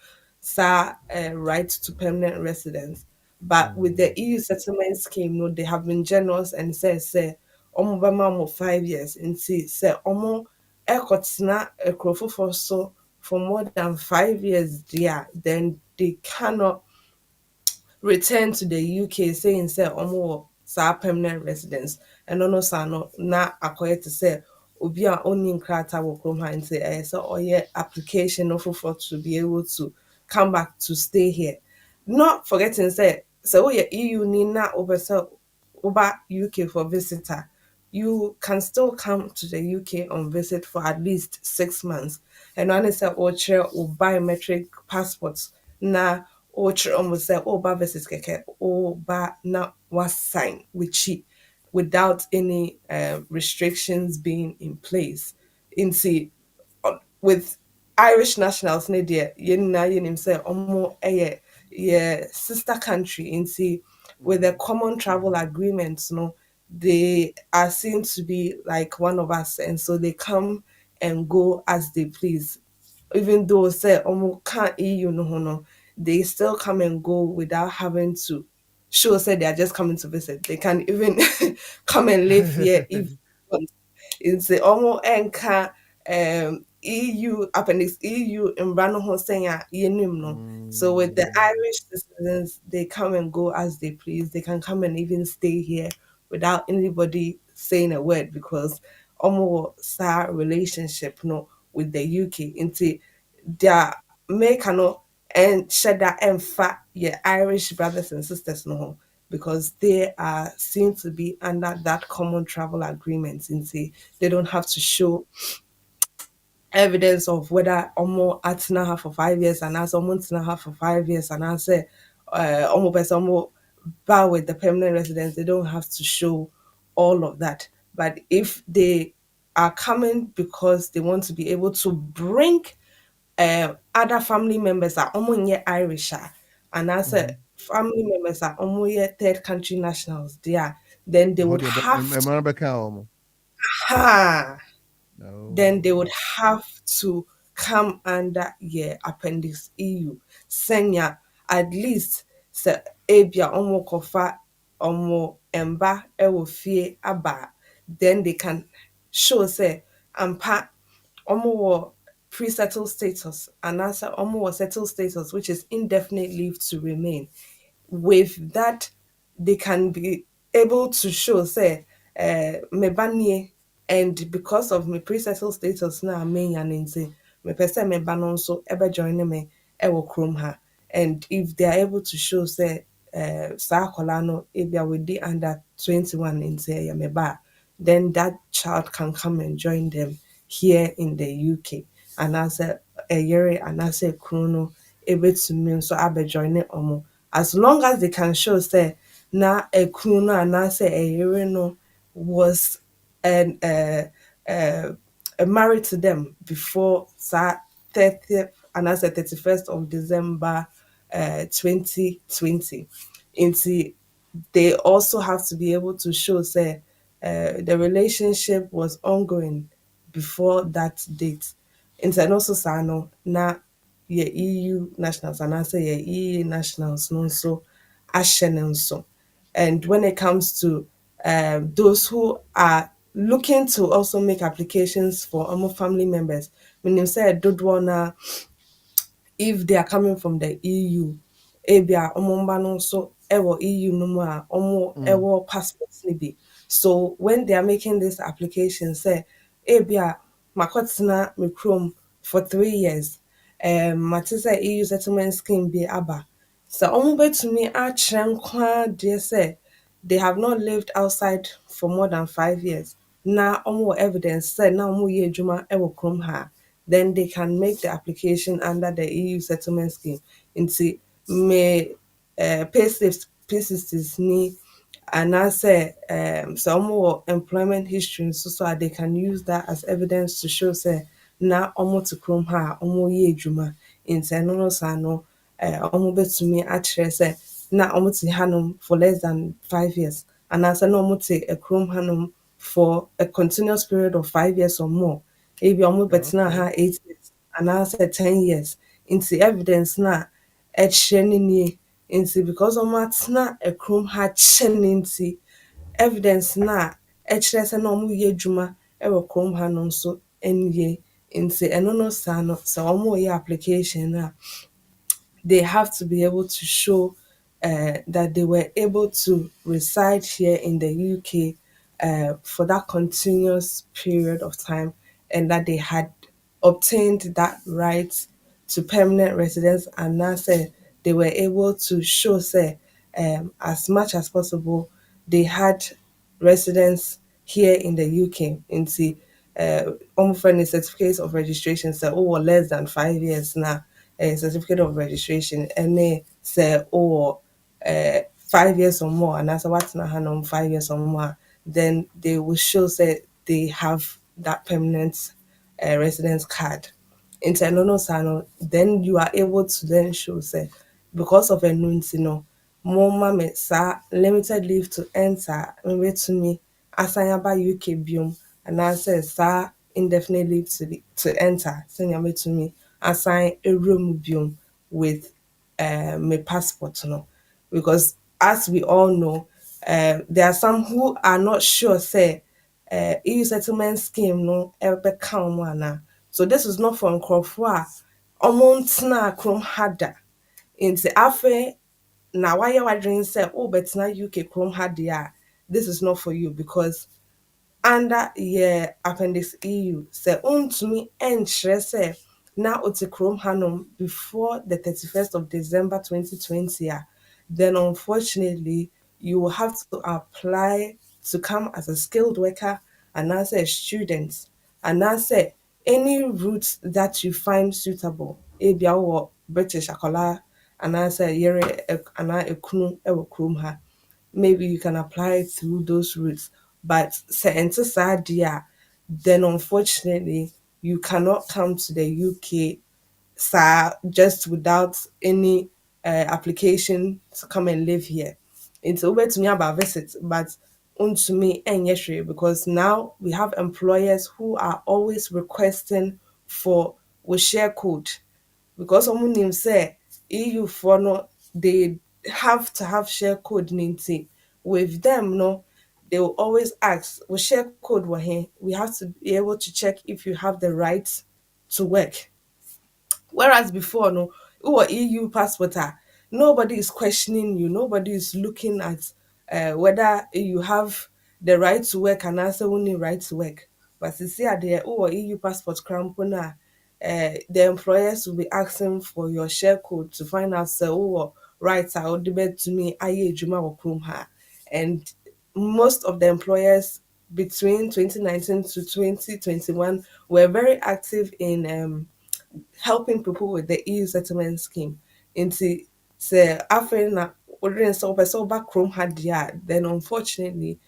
right to permanent residence. But with the EU settlement scheme, no, they have been generous and say almost 5 years and say almost ekotna a crofo for so for more than 5 years there, then they cannot return to the UK saying say sa permanent residence and no sa no na akoye to say obi a oni nkrata wo krom ha nti so oye application no for to be able to come back to stay here, not forgetting say so EU ni na over UK for visitor, you can still come to the UK on visit for at least 6 months. And when it's or biometric passports na or almost say ba visit keke or ba na was sign which without any restrictions being in place. In see with Irish nationals ne deɛ yɛn nyinaa yɛnim sɛ ɔmo yɛ sister country nti with the common travel agreements no they are seen to be like one of us and so they come and go as they please, even though say ɔmo ka EU no ho no they still come and go without having to show say they are just coming to visit. They can even come and live here if it's almost enka EU appendix EU in Brano Hosea no. So with the Irish citizens, they come and go as they please. They can come and even stay here without anybody saying a word because almost sa relationship no with the UK into their make no and shed that and fat your Irish brothers and sisters no because they are seen to be under that common travel agreement and say they don't have to show evidence of whether almost at now for 5 years and as almost now for 5 years and I say almost person almost bar with the permanent residents they don't have to show all of that, but if they are coming because they want to be able to bring other family members are omo Irish and as a family members are omo third country nationals they are, then they How would do you have to remember how? ha then they No. would have to come under appendix EU. Senya at least se ebia omo kofa omo emba ewo fie aba, then they can show say ampa omo wo pre-settled status and answer omo wo settled status, which is indefinite leave to remain. With that, they can be able to show say me banie, and because of my pre-settled status na me nti me pese me ba no nso ebe join me e wo krom ha, and if they are able to show say saa akwala no ebia we dey under 21 nti ya me ba, then that child can come and join them here in the UK, and as a year and as a chrono able to mean so abe join omo, as long as they can show say na a chrono and as a year no was and married to them before 30th and as a 31st of December 2020. Into they also have to be able to show say the relationship was ongoing before that date. Into and also sano na ye EU nationals and I say ye EU nationals no so ashen so. And when it comes to those who are looking to also make applications for almost family members, when you say Dodwana, if they are coming from the EU, ebia omo mba no nso ewo EU no mu a omo ewo passports ni bi. So when they are making this application, say ebia makotena me chrome for 3 years, matisa EU settlement scheme bi aba. So omo betumi akyerɛ nko ara deɛ sɛ they have not lived outside for more than 5 years. Na omo evidence say na omo yɛ adwuma ewo krom ha, then they can make the application under the EU settlement scheme. Into me payslips, P60s ni, and I say some more employment history so that they can use that as evidence to show say na omo to chrome ha omo ye juma into no sa no omo betumi akyerɛ sɛ na omo te hanom for less than 5 years, and I say no omo te a chrome hanom for a continuous period of 5 years or more. Ebi omo betena ha 8 years and I say 10 years. Into evidence na ɛkyerɛ ne nie, nti because ɔmo atena kurom ha kyɛ ne nti evidence na ɛkyerɛ sɛ na ɔmo yɛ adwuma ɛwɔ kurom ha no nso nie, nti ɛno no saa no sɛ ɔmo yɛ application a they have to be able to show that they were able to reside here in the UK for that continuous period of time, and that they had obtained that right to permanent residence, and now say they were able to show say as much as possible they had residence here in the UK. Into almost friendly certificates of registration say oh less than 5 years now, a certificate of registration and they say oh 5 years or more, and as a what's not hand on 5 years or more, then they will show that they have that permanent residence card. Internal sano, then you are able to then show say because of a no more mame sa limited leave to enter maybe to me asan aba UK biom, and I say sa indefinite leave to enter send me to me assign a room biom with my passport no, because as we all know there are some who are not sure say EU settlement scheme no ebe count one. So this is not for nkrofo a omo ntena krom hada. Nti afe na why wadwen say oh betena UK krom hada, this is not for you, because under appendix EU say untumi enkyerɛ sɛ na ote krom hanom before the 31st of December 2020 then unfortunately you will have to apply to come as a skilled worker and as a student, and as any route that you find suitable. Ebia wɔ British akola and as a yere ana ekunu ɛwɔ krom ha, maybe you can apply through those routes. But say enter sad then unfortunately you cannot come to the UK, sir, just without any application to come and live here. It's over to me about visit, but to me and yesterday, because now we have employers who are always requesting for a share code, because someone named say EU for no, they have to have share code ninety. With them, no, they will always ask, "We share code were here. We have to be able to check if you have the right to work." Whereas before, no, or EU passport, nobody is questioning you. Nobody is looking at whether you have the right to work and answer only right to work. But you see, at the EU passport crampona, the employers will be asking for your share code to find out say oh rights are debate to me aye juma or ha. And most of the employers between 2019 to 2021 were very active in helping people with the EU settlement scheme. Into say after na ordering so person back home had then unfortunately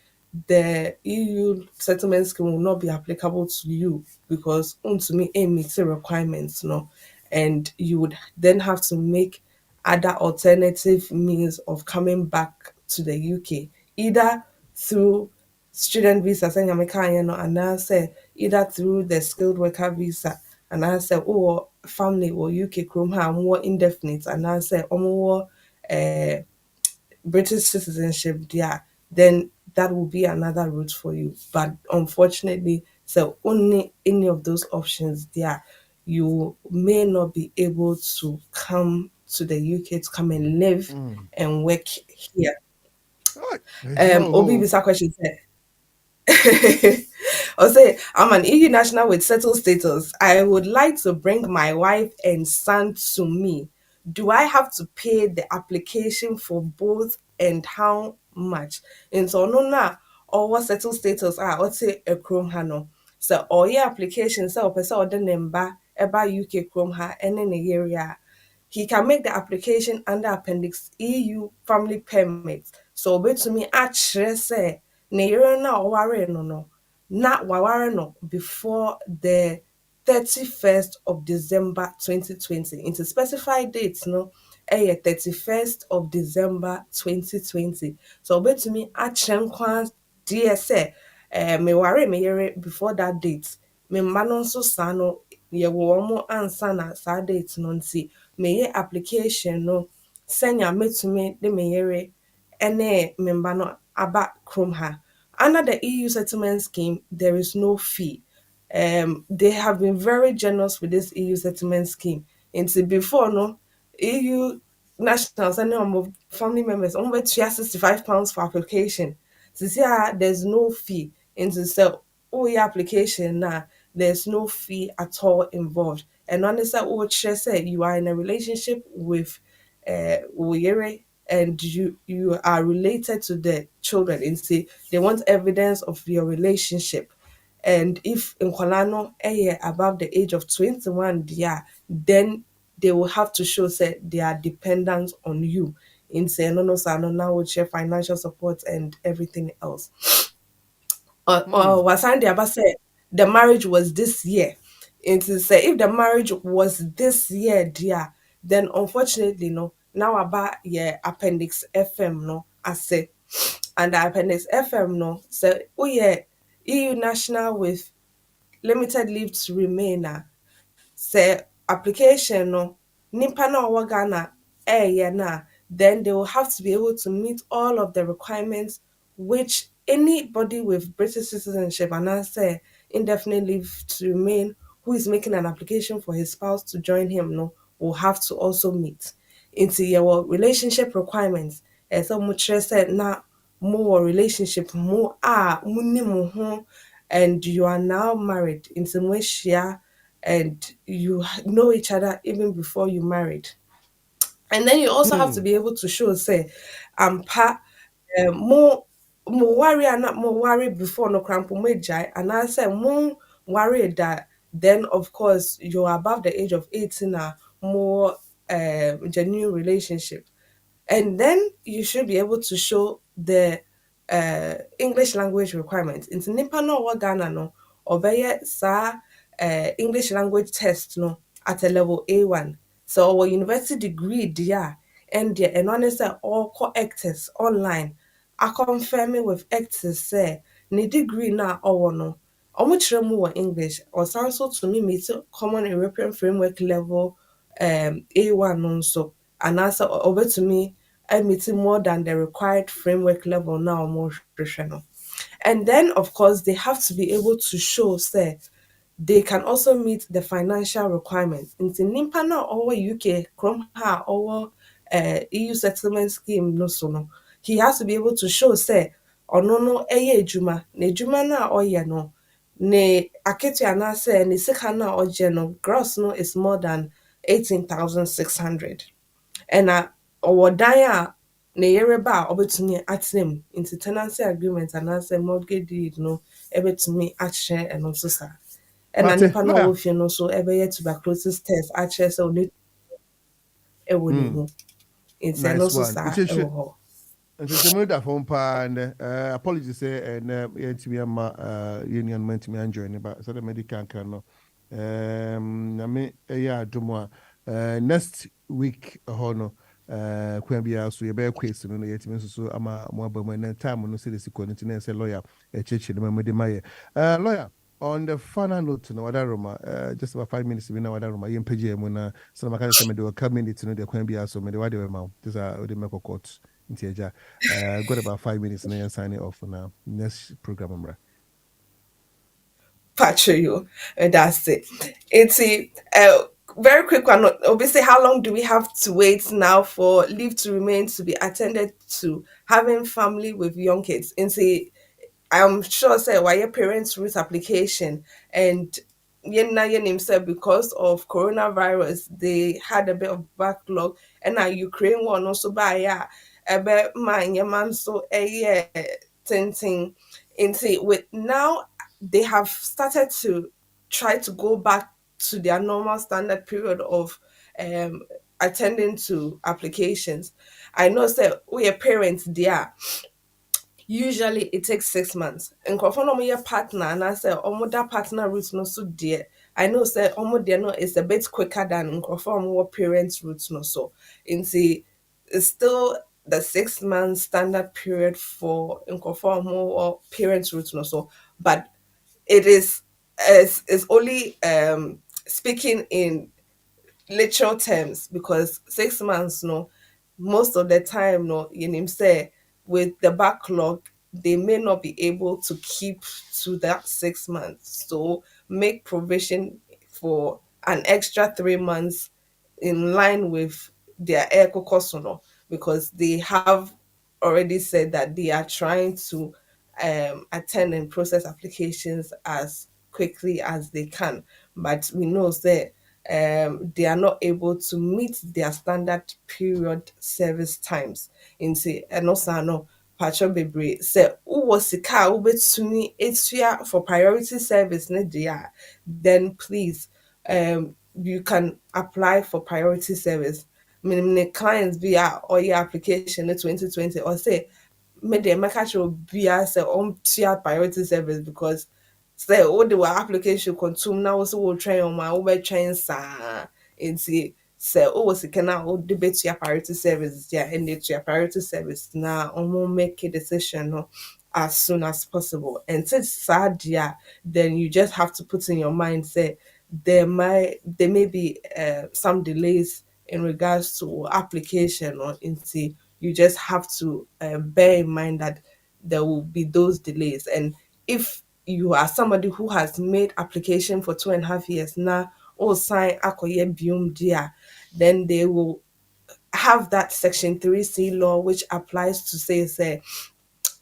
the EU settlement scheme will not be applicable to you because to me a meeting requirements no, and you would then have to make other alternative means of coming back to the UK, either through student visa saying American no, and I say either through the skilled worker visa, and I say oh family or UK chrome ha more indefinite, and I say more British citizenship there, then that will be another route for you. But unfortunately, so only any of those options there, you may not be able to come to the UK to come and live and work here. Right. No, Obi oh. Bisa question said, I'll say, I'm an EU national with settled status. I would like to bring my wife and son to me. Do I have to pay the application for both and how much? And so, no, na, or what settled status are, or say a chrome hano. So, all your application, so, person or the number about UK chrome ha, and in the area he can make the application under Appendix EU family permit. So obetumi akyerɛ sɛ ne yere no a ɔware no na waware no before the 31st of December 2020. Into specified dates no 31st of December 2020. So obetumi akyerɛ nkwa deɛ sɛ meware me yere before that date. Me mma no nso saa no yɛwɔ wɔn ansa na saa date no nti meyɛ application no sɛnea mɛtumi de me yere ne me mba no aba kurom ha. Under the EU settlement scheme, there is no fee. They have been very generous with this EU settlement scheme. Until before, no, EU nationals and family members only £65 for application. So see, there's no fee. Into sell all your application now, there's no fee at all involved. And honestly, what say you are in a relationship with Oyere and you are related to the children and say they want evidence of your relationship. And if Nkwalano above the age of 21 yeah, then they will have to show say they are dependent on you in say no now would share financial support and everything else. Or Wasandi Abba said the marriage was this year. And to say if the marriage was this year, dear, then unfortunately no, now about yeah appendix FM no I say and the appendix FM no so oh yeah EU national with limited leave to remain sɛ application no nipa na ɔwɔ Ghana ɛɛyɛ no a, then they will have to be able to meet all of the requirements which anybody with British citizenship and anaasɛ indefinite leave to remain who is making an application for his spouse to join him no will have to also meet. Into your relationship requirements ɛsɛ mo kyerɛ sɛ na more relationship mo a mo ni mo ho and you are now married into mo ahyia and you know each other even before you married. And then you also have to be able to show, say, pa more worry and not more worry before no cramp jai. And I say more worried that then of course you're above the age of 18 more genuine relationship. And then you should be able to show the English language requirements. Into Nipa no wa Ghana no ɔbɛyɛ saa English language test no at a level A1. So our university degree dear and the and one is all co actors online. I confirm with actors say ne degree na or no. Omo mu English or sounds so to me meet common European framework level A1 also and answer over to me I meet more than the required framework level now more no. And then of course they have to be able to show say they can also meet the financial requirements. Nti nimpa na ɔwɔ UK krom ha ɔwɔ EU settlement scheme no so no, he has to be able to show say ɔno no ɛyɛ adwuma. Na adwuma na ɔyɛ no, ne akatua anaasɛ ne sika na ɔgye no, gross no is more than 18,600. Ɛna ɔwɔ dan a ne yere ba a ɔbɛtumi atena mu. Nti tenancy agreement anaasɛ mortgage deed no ɛbɛtumi akyerɛ ɛno nso saa. Ɛna Mate, nipa na lawyer. ɔwɔ fie no so ɛbɛyɛ tuberculosis test akyerɛ sɛ ɔne ɛwɔ ne mu. Nti ɛno Nice nso one. saa It's a ɛwɔ hɔ. nkyɛnkyɛmu da fam paa ndɛ apology sɛ yɛntumi ama yɛnnuanom antumi anjoin ne ba sɛdeɛ mede kanka no nyame ɛyɛ adom a next week hɔ no kwan biara so yɛbɛyɛ quiz no no yɛtumi nso so ama mo aba mu ɛnɛ time no sɛde si kɔ no nti na ɛsɛ lawyer akyirikyiri no ma mede ma yɛ lawyer on the final note no wada roma just about 5 minutes bi na wada roma yɛmpagye mu na sɛ maka sɛ mede wɔka minute no deɛ kwan biara so mede wade bɛma wo nti sɛ wode mɛkɔ court nti agya got about 5 minutes na yɛn sign it off now next program mmra Patcho you. That's it. It's a very quick one. Obviously, how long do we have to wait now for leave to remain to be attended to having family with young kids? I'm sure say why your parents root application and yen himself because of coronavirus they had a bit of backlog and now Ukraine one also by yeah ebe man your man so a year tinting into with now they have started to try to go back to their normal standard period of um attending to applications. I know say we are parents there usually it takes 6 months. Nkurɔfoɔ no ɔmo partner anaasɛ ɔmo da partner route no so deɛ I know sɛ ɔmo deɛ no is a bit quicker than nkurɔfoɔ a ɔmo wɔ parent route no so. Nti it's still the 6 months standard period for nkurɔfoɔ a ɔmo wɔ parent route no so, but it is only speaking in literal terms because 6 months no most of the time no you know say with the backlog they may not be able to keep to that 6 months so make provision for an extra 3 months in line with their eco cost no because they have already said that they are trying to attend and process applications as quickly as they can but we know that they are not able to meet their standard period service times. Nti ɛno saa no patro bebree sɛ wowɔ sika a wobɛtumi etua for priority service ne deɛ a then please you can apply for priority service. Meaning the clients bi a ɔyɛ application in 2020 or say me deɛ mɛka kyerɛ obiara sɛ ɔntua priority service because sɛ wode wɔ application kɔtom na wo sɛ wotwɛn ɔmo a wobɛtwɛn saa nti sɛ wowɔ sika no a wode bɛtua priority service deɛ a ɛnna tua priority service na ɔmo make a decision no as soon as possible and since saa deɛ a then you just have to put in your mind say there may be some delays in regards to application or nti you just have to bear in mind that there will be those delays and if you are somebody who has made application for 2.5 years now or sign akoye biom dia then they will have that section 3C law which applies to say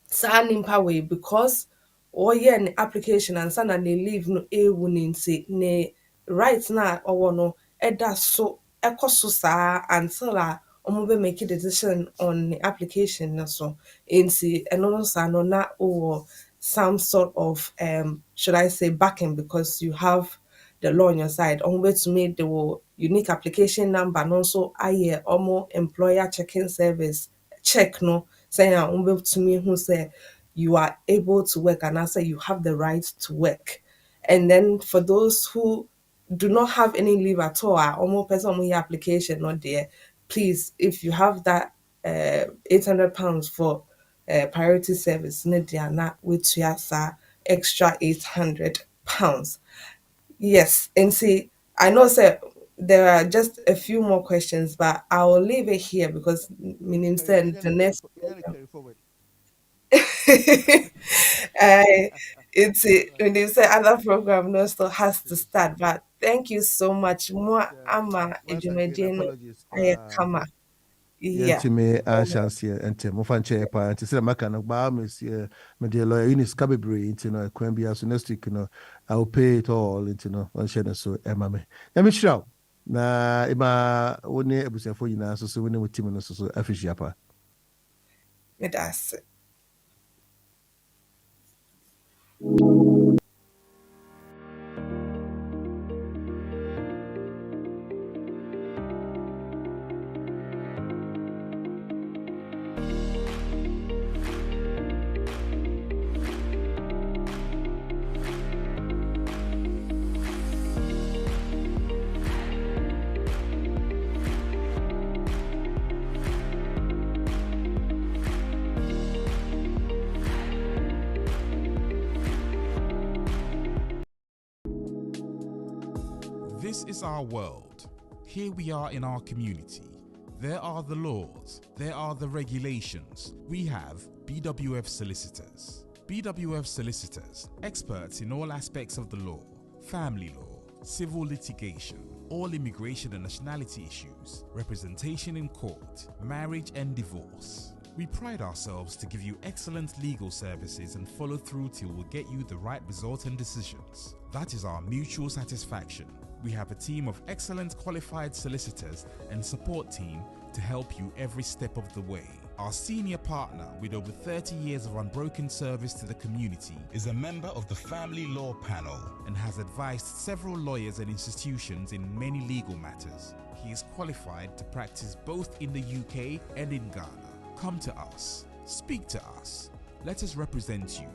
saa nimpa wei because ɔyɛ ne application ansa na ne leave no ɛwu ne nti ne right na ɔwɔ no ɛda so ɛkɔ so saa until a ɔmo bɛ make a decision on the application no so nti ɛno no saa no na ɔwɔ some sort of should I say backing because you have the law on your side ɔmo bɛtumi de wɔ unique application number no nso ayɛ ɔmo employer checking service check no saying to me who say you are able to work and I say you have the right to work And then for those who do not have any leave at all, almost person with application not there, please, if you have that £800 for priority service, not with your extra £800. Yes, and see, I know, sir, there are just a few more questions, but I will leave it here because meaning said the next carry forward. I it's it when they say other program no still has to start. But thank you so much. More ama Once again, ejumedie no apologies. aye kama. Yeah. Yɛntumi ahyɛnse yɛ ntɛm mofa nkyɛn paa nti sɛ maka no gbaa mesie mede lawyer Eunice ka bebree nti no ɛkwan bia so next week no I will pay it all nti no ɔnhyɛ no so ɛma me nyame hyira wo na ɛma wo ne abusuafoɔ nyinaa so so wo ne wo team no so so afihyia paa Me that's it. This is our world. Here we are in our community. There are the laws. There are the regulations. We have BWF Solicitors. BWF Solicitors, experts in all aspects of the law, family law, civil litigation, all immigration and nationality issues, representation in court, marriage and divorce. We pride ourselves to give you excellent legal services and follow through till we get you the right result and decisions. That is our mutual satisfaction. We have a team of excellent qualified solicitors and support team to help you every step of the way. Our senior partner with over 30 years of unbroken service to the community is a member of the Family Law Panel and has advised several lawyers and institutions in many legal matters. He is qualified to practice both in the UK and in Ghana. Come to us. Speak to us. Let us represent you.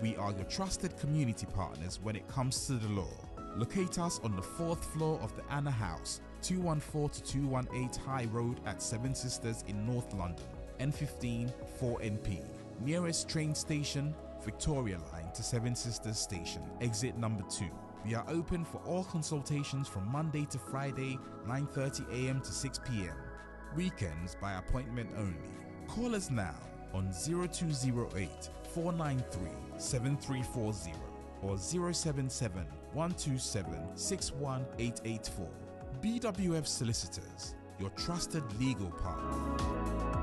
We are your trusted community partners when it comes to the law. Locate us on the 4th floor of the Anna House, 214 to 218 High Road at Seven Sisters in North London, N15 4NP. Nearest train station, Victoria Line to Seven Sisters Station, exit number 2. We are open for all consultations from Monday to Friday, 9:30 a.m. to 6 p.m. Weekends by appointment only. Call us now on 0208 493 7340 or 077 127 61884. BWF Solicitors, your trusted legal partner.